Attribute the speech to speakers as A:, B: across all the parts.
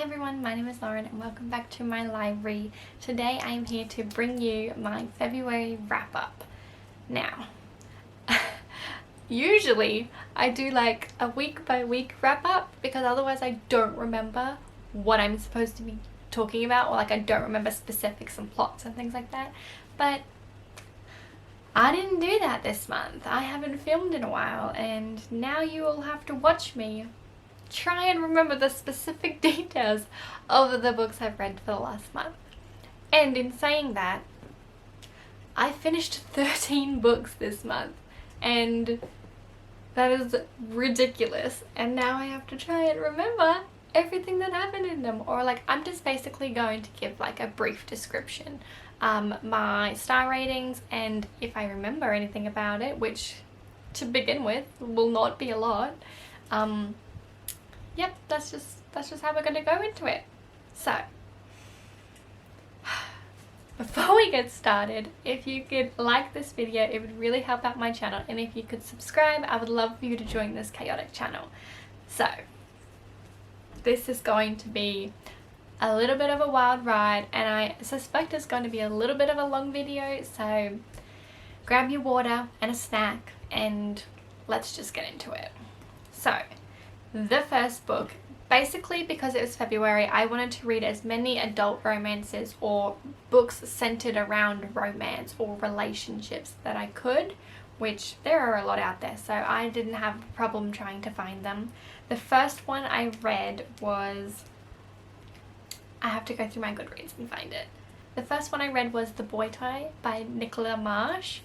A: everyone, my name is Lauren and welcome back to my library. Today I am here to bring you my February wrap up. Now, usually I do like a week by week wrap up because otherwise I don't remember what I'm supposed to be talking about, or like I don't remember specifics and plots and things like that. But I didn't do that this month. I haven't filmed in a while and now you will have to watch me try and remember the specific details of the books I've read for the last month. And in saying that, I finished 13 books this month and that is ridiculous, and now I have to try and remember everything that happened in them, or like I'm just basically going to give like a brief description, my star ratings, and if I remember anything about it, which to begin with will not be a lot. Yep, that's just how we're going to go into it. So, before we get started, if you could like this video, it would really help out my channel, and if you could subscribe, I would love for you to join this chaotic channel. So, this is going to be a little bit of a wild ride, and I suspect it's going to be a little bit of a long video, so grab your water and a snack and let's just get into it. So, the first book, basically because it was February, I wanted to read as many adult romances or books centered around romance or relationships that I could, which there are a lot out there, so I didn't have a problem trying to find them. The first one I read was, I have to go through my Goodreads and find it. The first one I read was The Boy Toy by Nicola Marsh.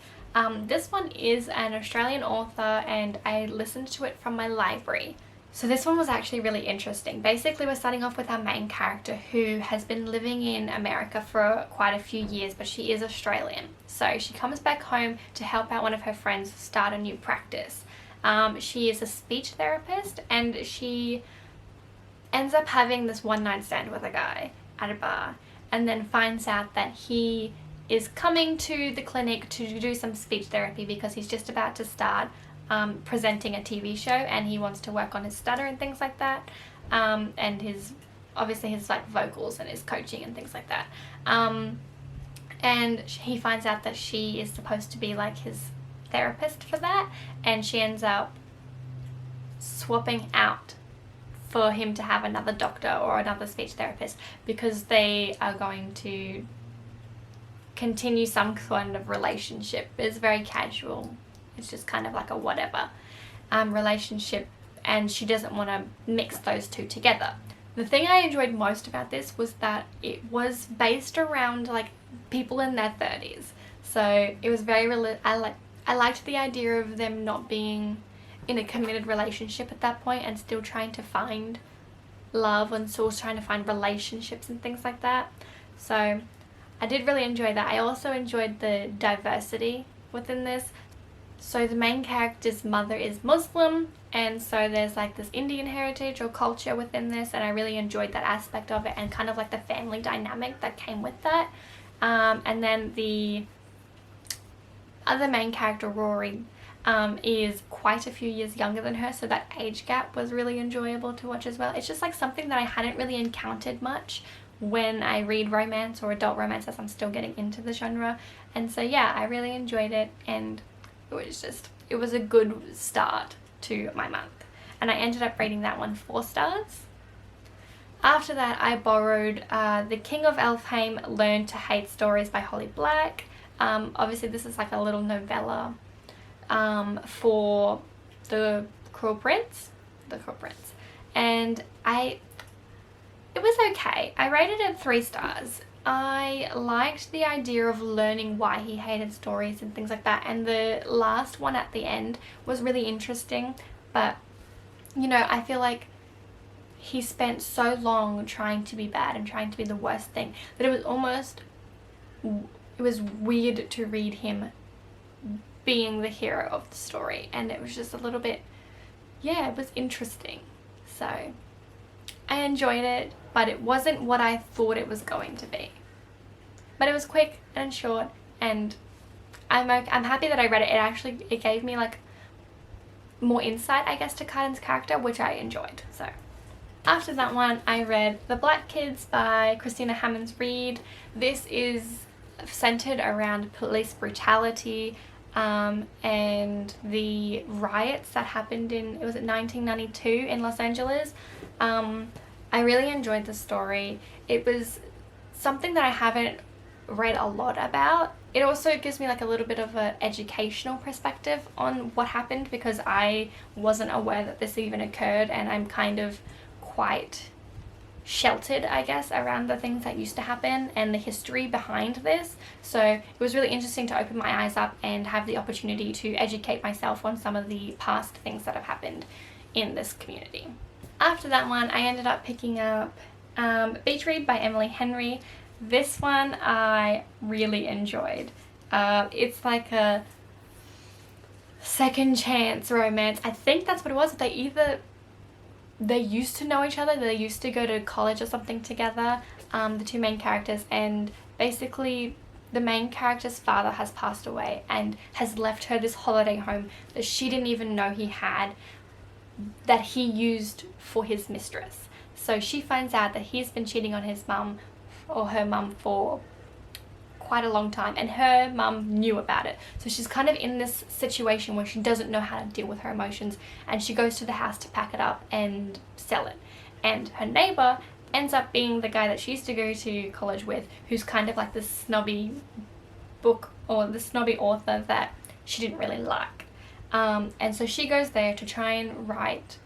A: This one is an Australian author and I listened to it from my library. So this one was actually really interesting. Basically, we're starting off with our main character who has been living in America for quite a few years, but she is Australian. So she comes back home to help out one of her friends start a new practice. She is a speech therapist and she ends up having this one-night stand with a guy at a bar, and then finds out that he is coming to the clinic to do some speech therapy because he's just about to start presenting a TV show and he wants to work on his stutter and things like that, and obviously his like vocals and his coaching and things like that, and he finds out that she is supposed to be like his therapist for that, and she ends up swapping out for him to have another doctor or another speech therapist because they are going to continue some kind of relationship. It's very casual. It's just kind of like a whatever relationship, and she doesn't want to mix those two together. The thing I enjoyed most about this was that it was based around like people in their 30s. So it was very I liked the idea of them not being in a committed relationship at that point and still trying to find love and still trying to find relationships and things like that. So I did really enjoy that. I also enjoyed the diversity within this. So the main character's mother is Muslim, and so there's like this Indian heritage or culture within this, and I really enjoyed that aspect of it and kind of like the family dynamic that came with that. And then the other main character, Rory, is quite a few years younger than her, so that age gap was really enjoyable to watch as well. It's just like something that I hadn't really encountered much when I read romance or adult romance, as I'm still getting into the genre. And so yeah, I really enjoyed it, and it was a good start to my month, and I ended up rating that one 4 stars. After that, I borrowed The King of Elfheim Learn to Hate Stories by Holly Black. Obviously this is like a little novella for the Cruel Prince, and it was okay. I rated it 3 stars. I liked the idea of learning why he hated stories and things like that, and the last one at the end was really interesting, but you know, I feel like he spent so long trying to be bad and trying to be the worst thing that it was weird to read him being the hero of the story, and it was just a little bit, yeah, it was interesting. So I enjoyed it, but it wasn't what I thought it was going to be. But it was quick and short, and I'm happy that I read it. It gave me like more insight, I guess, to Carden's character, which I enjoyed. So After that one, I read The Black Kids by Christina Hammond. This is centered around police brutality and the riots that happened in, it was 1992 in Los Angeles. I really enjoyed the story. It was something that I haven't read a lot about. It also gives me like a little bit of an educational perspective on what happened, because I wasn't aware that this even occurred, and I'm kind of quite sheltered, I guess, around the things that used to happen and the history behind this. So it was really interesting to open my eyes up and have the opportunity to educate myself on some of the past things that have happened in this community. After that one, I ended up picking up Beach Read by Emily Henry. This one I really enjoyed. It's like a second chance romance. I think that's what it was. They used to know each other, they used to go to college or something together, the two main characters, and basically the main character's father has passed away and has left her this holiday home that she didn't even know he had, that he used for his mistress. So she finds out that he's been cheating on his mum, or her mum, for quite a long time, and her mum knew about it. So she's kind of in this situation where she doesn't know how to deal with her emotions, and she goes to the house to pack it up and sell it. And her neighbour ends up being the guy that she used to go to college with, who's kind of like this snobby book, or the snobby author that she didn't really like. And so she goes there to try and write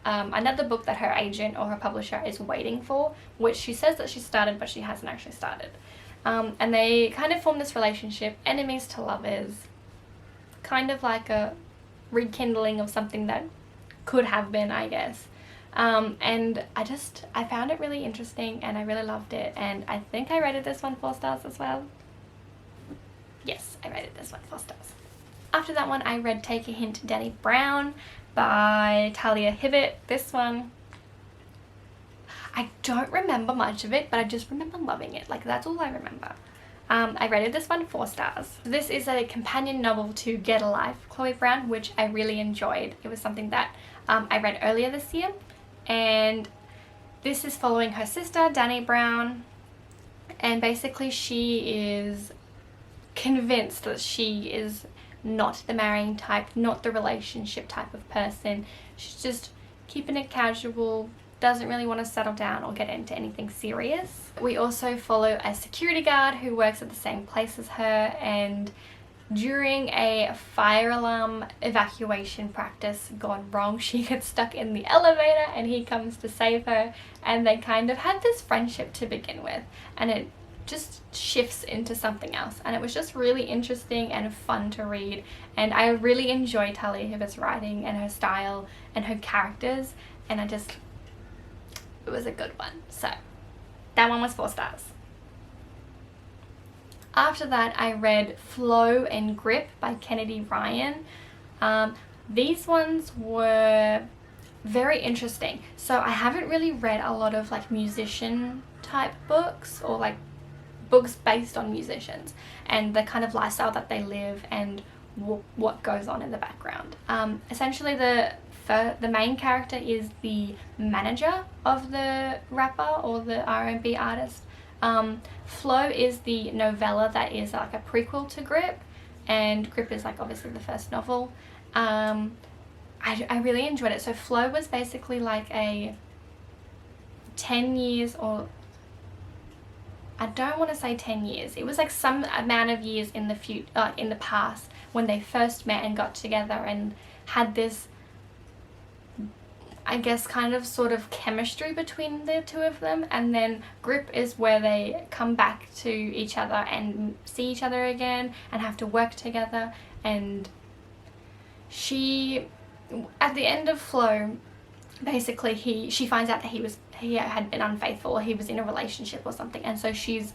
A: another book that her agent or her publisher is waiting for, which she says that she started, but she hasn't actually started. And they kind of form this relationship, enemies to lovers, kind of like a rekindling of something that could have been, I guess. And I found it really interesting, and I really loved it, and I think I rated this one 4 stars as well. Yes, I rated this one 4 stars. After that one, I read Take a Hint, Danny Brown by Talia Hibbert. This one, I don't remember much of it, but I just remember loving it. Like, that's all I remember. I rated this one 4 stars. This is a companion novel to Get a Life, Chloe Brown, which I really enjoyed. It was something that I read earlier this year, and this is following her sister, Danny Brown, and basically she is convinced that she is not the marrying type, not the relationship type of person. She's just keeping it casual, doesn't really want to settle down or get into anything serious. We also follow a security guard who works at the same place as her, and during a fire alarm evacuation practice gone wrong, she gets stuck in the elevator and he comes to save her, and they kind of had this friendship to begin with, and it just shifts into something else, and it was just really interesting and fun to read, and I really enjoy Talia Hibbert's writing and her style and her characters, and it was a good one. So that one was 4 stars. After that, I read Flow and Grip by Kennedy Ryan. These ones were very interesting. So I haven't really read a lot of like musician type books, or like books based on musicians and the kind of lifestyle that they live and what goes on in the background. Essentially the main character is the manager of the rapper or the R&B artist. Flow is the novella that is like a prequel to Grip, and Grip is like obviously the first novel. I really enjoyed it. So Flow was basically like a 10 years, or I don't want to say 10 years. It was like some amount of years in the past, when they first met and got together and had this, I guess, kind of sort of chemistry between the two of them. And then Grip is where they come back to each other and see each other again and have to work together. And she, at the end of Flow, basically she finds out that he had been unfaithful, or he was in a relationship or something, and so she's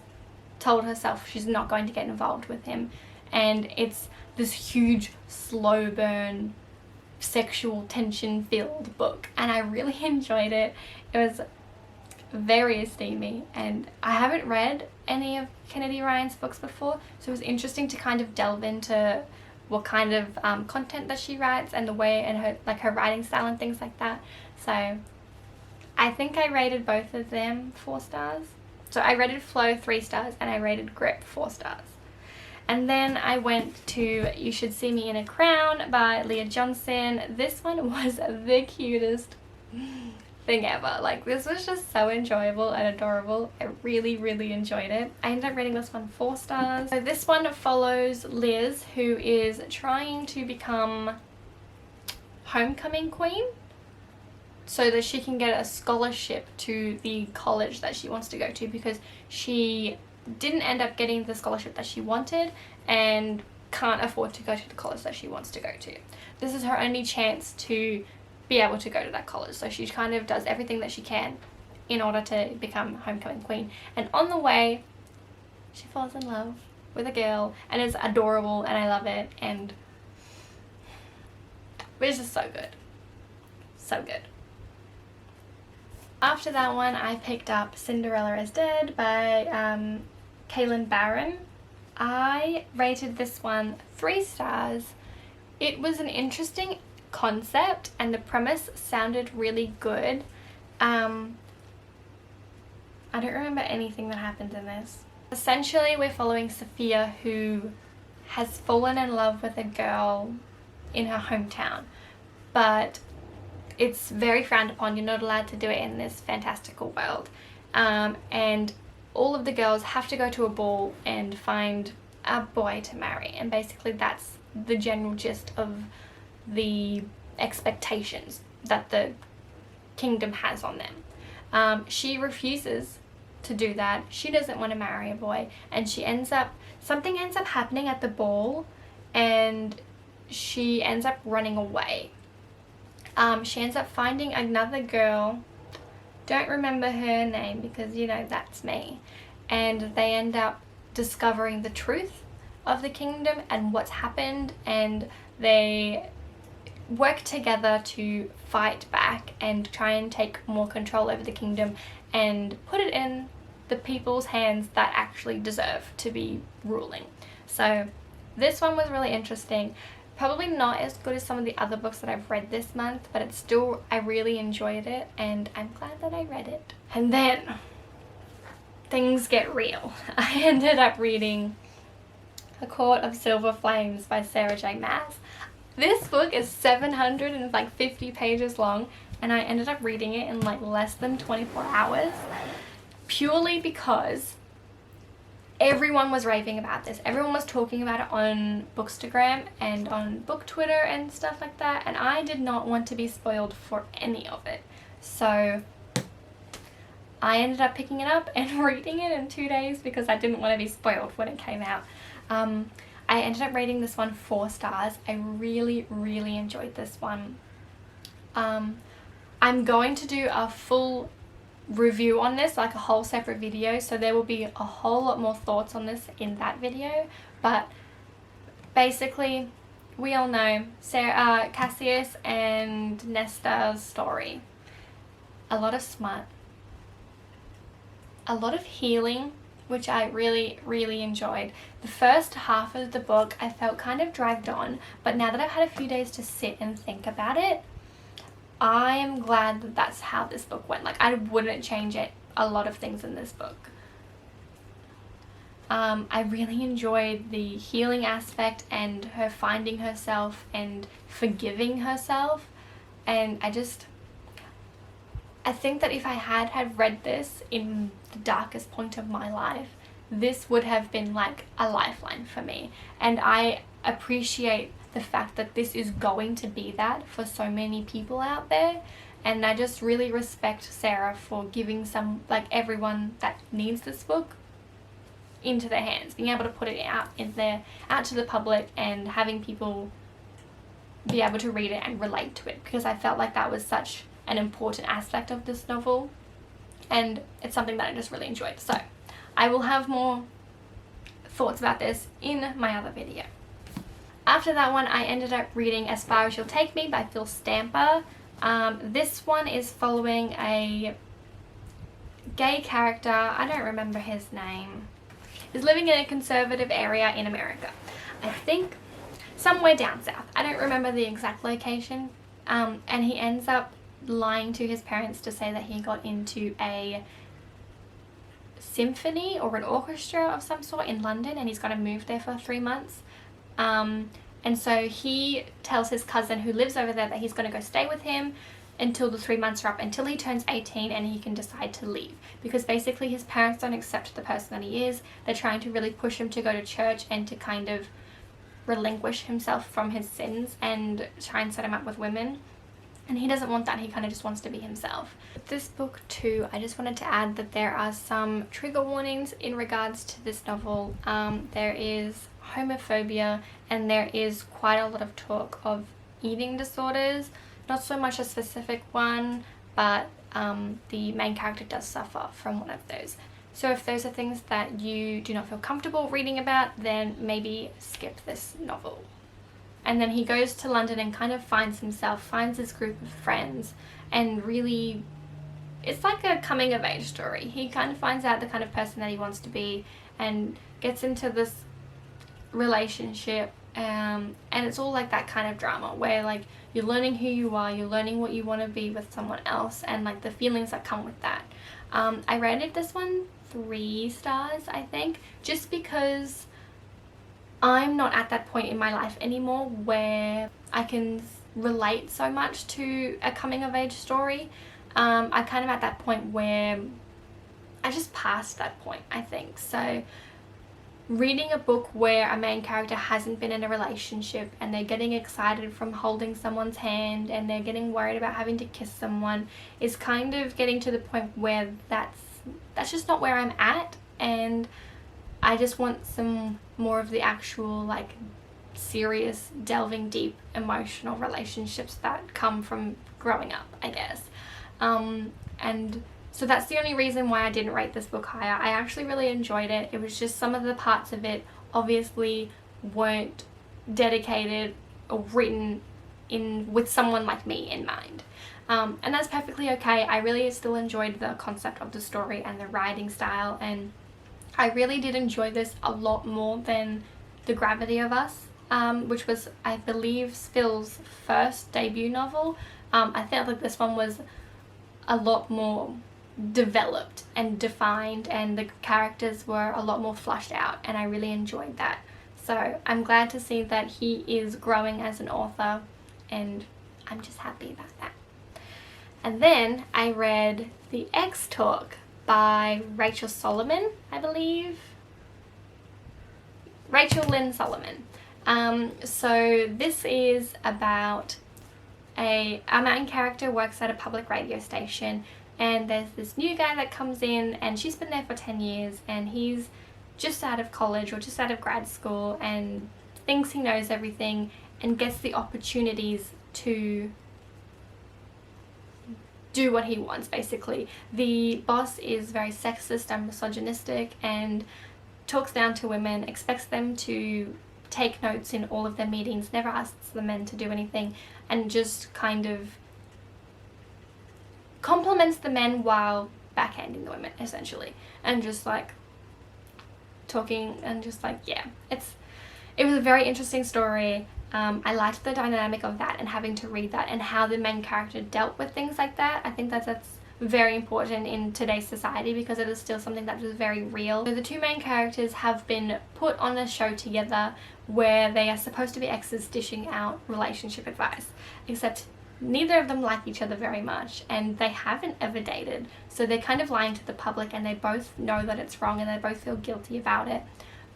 A: told herself she's not going to get involved with him, and it's this huge slow burn sexual tension filled book, and I really enjoyed it. It was very steamy, and I haven't read any of Kennedy Ryan's books before, so it was interesting to kind of delve into what kind of content that she writes and the way, and her writing style and things like that. So I think I rated both of them 4 stars. So I rated Flow 3 stars and I rated Grip 4 stars. And then I went to You Should See Me in a Crown by Leah Johnson. This one was the cutest thing ever. Like, this was just so enjoyable and adorable. I really, really enjoyed it. I ended up rating this one 4 stars. So this one follows Liz, who is trying to become homecoming queen so that she can get a scholarship to the college that she wants to go to, because she didn't end up getting the scholarship that she wanted and can't afford to go to the college that she wants to go to. This is her only chance to be able to go to that college, so she kind of does everything that she can in order to become homecoming queen. And on the way, she falls in love with a girl, and it's adorable and I love it, and it's just so good. So good. After that one, I picked up Cinderella is Dead by Kaylin Barron. I rated this one 3 stars. It was an interesting concept and the premise sounded really good. I don't remember anything that happened in this. Essentially, we're following Sophia, who has fallen in love with a girl in her hometown, but it's very frowned upon. You're not allowed to do it in this fantastical world. And all of the girls have to go to a ball and find a boy to marry. And basically that's the general gist of the expectations that the kingdom has on them. She refuses to do that. She doesn't want to marry a boy. And something ends up happening at the ball and she ends up running away. She ends up finding another girl, don't remember her name because, you know, that's me, and they end up discovering the truth of the kingdom and what's happened, and they work together to fight back and try and take more control over the kingdom and put it in the people's hands that actually deserve to be ruling. So this one was really interesting. Probably not as good as some of the other books that I've read this month, but it's still, I really enjoyed it and I'm glad that I read it. And then things get real. I ended up reading A Court of Silver Flames by Sarah J. Maas. This book is 750 pages long and I ended up reading it in like less than 24 hours purely because everyone was raving about this. Everyone was talking about it on Bookstagram and on Book Twitter and stuff like that, and I did not want to be spoiled for any of it. So I ended up picking it up and reading it in 2 days because I didn't want to be spoiled when it came out. I ended up rating this one 4 stars. I really, really enjoyed this one. I'm going to do a full review on this, like a whole separate video, so there will be a whole lot more thoughts on this in that video. But basically, we all know Cassius and Nesta's story. A lot of smut, a lot of healing, which I really, really enjoyed. The first half of the book I felt kind of dragged on, but now that I've had a few days to sit and think about it, I am glad that that's how this book went. Like, I wouldn't change it, a lot of things in this book. I really enjoyed the healing aspect and her finding herself and forgiving herself. And I think that if I had read this in the darkest point of my life, this would have been like a lifeline for me. And I appreciate the fact that this is going to be that for so many people out there, and I just really respect Sarah for giving everyone that needs this book into their hands, being able to put it out to the public and having people be able to read it and relate to it, because I felt like that was such an important aspect of this novel and it's something that I just really enjoyed. So I will have more thoughts about this in my other video. After that one, I ended up reading As Far As You'll Take Me by Phil Stamper. This one is following a gay character, I don't remember his name. He's living in a conservative area in America. I think somewhere down south. I don't remember the exact location. And he ends up lying to his parents to say that he got into a symphony or an orchestra of some sort in London, and he's going to move there for 3 months. And so he tells his cousin who lives over there that he's going to go stay with him until the 3 months are up, until he turns 18 and he can decide to leave. Because basically his parents don't accept the person that he is. They're trying to really push him to go to church and to kind of relinquish himself from his sins and try and set him up with women. And he doesn't want that. He kind of just wants to be himself. With this book too, I just wanted to add that there are some trigger warnings in regards to this novel. There is homophobia, and there is quite a lot of talk of eating disorders. Not so much a specific one, but the main character does suffer from one of those. So if those are things that you do not feel comfortable reading about, then maybe skip this novel. And then he goes to London and kind of finds himself, finds this group of friends, and really, it's like a coming of age story. He kind of finds out the kind of person that he wants to be and gets into this relationship, and it's all like that kind of drama where like you're learning who you are, you're learning what you want to be with someone else, and like the feelings that come with that. I rated this one 3 stars, I think, just because I'm not at that point in my life anymore where I can relate so much to a coming of age story. I'm kind of at that point where I just passed that point, I think. So reading a book where a main character hasn't been in a relationship and they're getting excited from holding someone's hand and they're getting worried about having to kiss someone is kind of getting to the point where that's just not where I'm at, and I just want some more of the actual like serious, delving deep emotional relationships that come from growing up, I guess. And so that's the only reason why I didn't rate this book higher. I actually really enjoyed it. It was just some of the parts of it obviously weren't dedicated or written in with someone like me in mind. And that's perfectly okay. I really still enjoyed the concept of the story and the writing style, and I really did enjoy this a lot more than The Gravity of Us, which was, I believe, Phil's first debut novel. I felt like this one was a lot more developed and defined, and the characters were a lot more fleshed out, and I really enjoyed that. So I'm glad to see that he is growing as an author, and I'm just happy about that. And then I read The X Talk by Rachel Solomon, I believe. Rachel Lynn Solomon. So this is about our main character works at a public radio station, and there's this new guy that comes in, and she's been there for 10 years, and he's just out of college or just out of grad school and thinks he knows everything and gets the opportunities to do what he wants, basically. The boss is very sexist and misogynistic and talks down to women, expects them to take notes in all of their meetings, never asks the men to do anything, and just kind of compliments the men while backhanding the women, essentially, and just like talking and just like, yeah, it was a very interesting story. I liked the dynamic of that and having to read that and how the main character dealt with things like that. I think that's very important in today's society because it is still something that is very real. So the two main characters have been put on a show together where they are supposed to be exes dishing out relationship advice, except neither of them like each other very much, and they haven't ever dated, so they're kind of lying to the public, and they both know that it's wrong and they both feel guilty about it.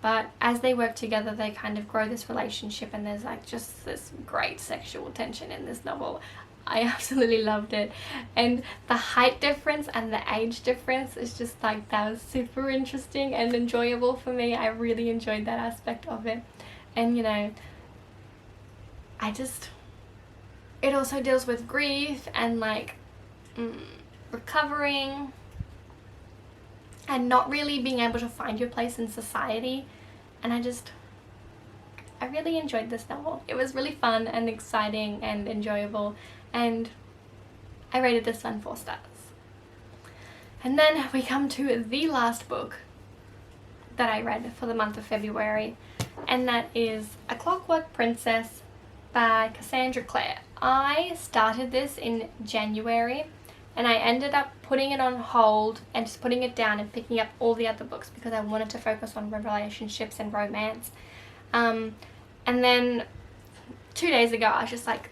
A: But as they work together, they kind of grow this relationship, and there's like just this great sexual tension in this novel. I absolutely loved it. And the height difference and the age difference is just like, that was super interesting and enjoyable for me. I really enjoyed that aspect of it. And you know, it also deals with grief and like recovering and not really being able to find your place in society. And I really enjoyed this novel. It was really fun and exciting and enjoyable, and I rated this one 4 stars. And then we come to the last book that I read for the month of February, and that is A Clockwork Princess by Cassandra Clare. I started this in January and I ended up putting it on hold and just putting it down and picking up all the other books because I wanted to focus on relationships and romance. And then 2 days ago I was just like,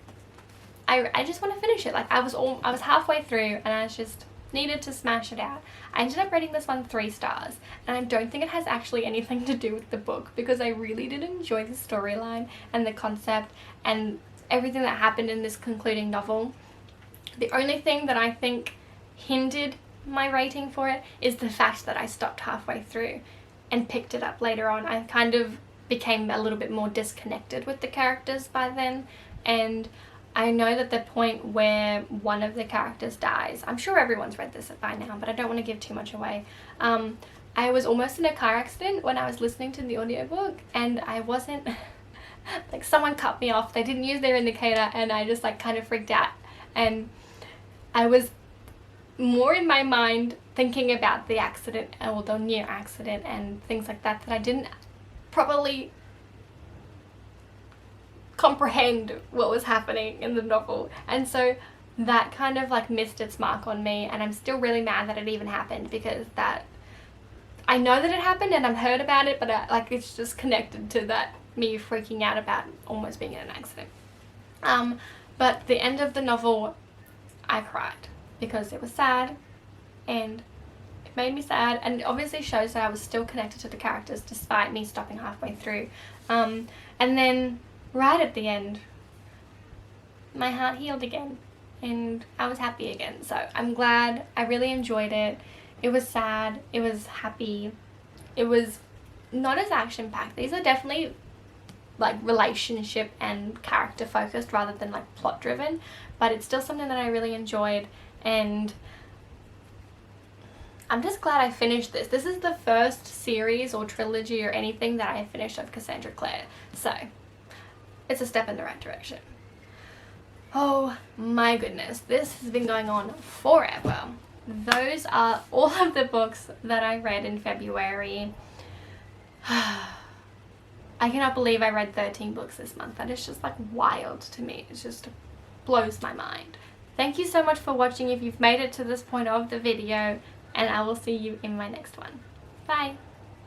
A: I just want to finish it. Like I was halfway through and I just needed to smash it out. I ended up rating this one 3 stars, and I don't think it has actually anything to do with the book because I really did enjoy the storyline and the concept and everything that happened in this concluding novel. The only thing that I think hindered my rating for it is the fact that I stopped halfway through and picked it up later on. I kind of became a little bit more disconnected with the characters by then, and I know that the point where one of the characters dies, I'm sure everyone's read this by now, but I don't want to give too much away. I was almost in a car accident when I was listening to the audiobook, and I wasn't, like someone cut me off, they didn't use their indicator, and I just like kind of freaked out, and I was more in my mind thinking about the accident or the near accident and things like that I didn't properly comprehend what was happening in the novel, and so that kind of like missed its mark on me, and I'm still really mad that it even happened because that I know that it happened and I've heard about it, but like it's just connected to that me freaking out about almost being in an accident. But the end of the novel, I cried because it was sad and it made me sad, and it obviously shows that I was still connected to the characters despite me stopping halfway through. And then right at the end, my heart healed again and I was happy again. So I'm glad. I really enjoyed it. It was sad. It was happy. It was not as action-packed. These are definitely like relationship and character focused rather than like plot driven, but it's still something that I really enjoyed, and I'm just glad I finished this. This is the first series or trilogy or anything that I finished of Cassandra Clare, so it's a step in the right direction. Oh my goodness, this has been going on forever. Those are all of the books that I read in February. I cannot believe I read 13 books this month. That is just like wild to me. It just blows my mind. Thank you so much for watching if you've made it to this point of the video, and I will see you in my next one. Bye!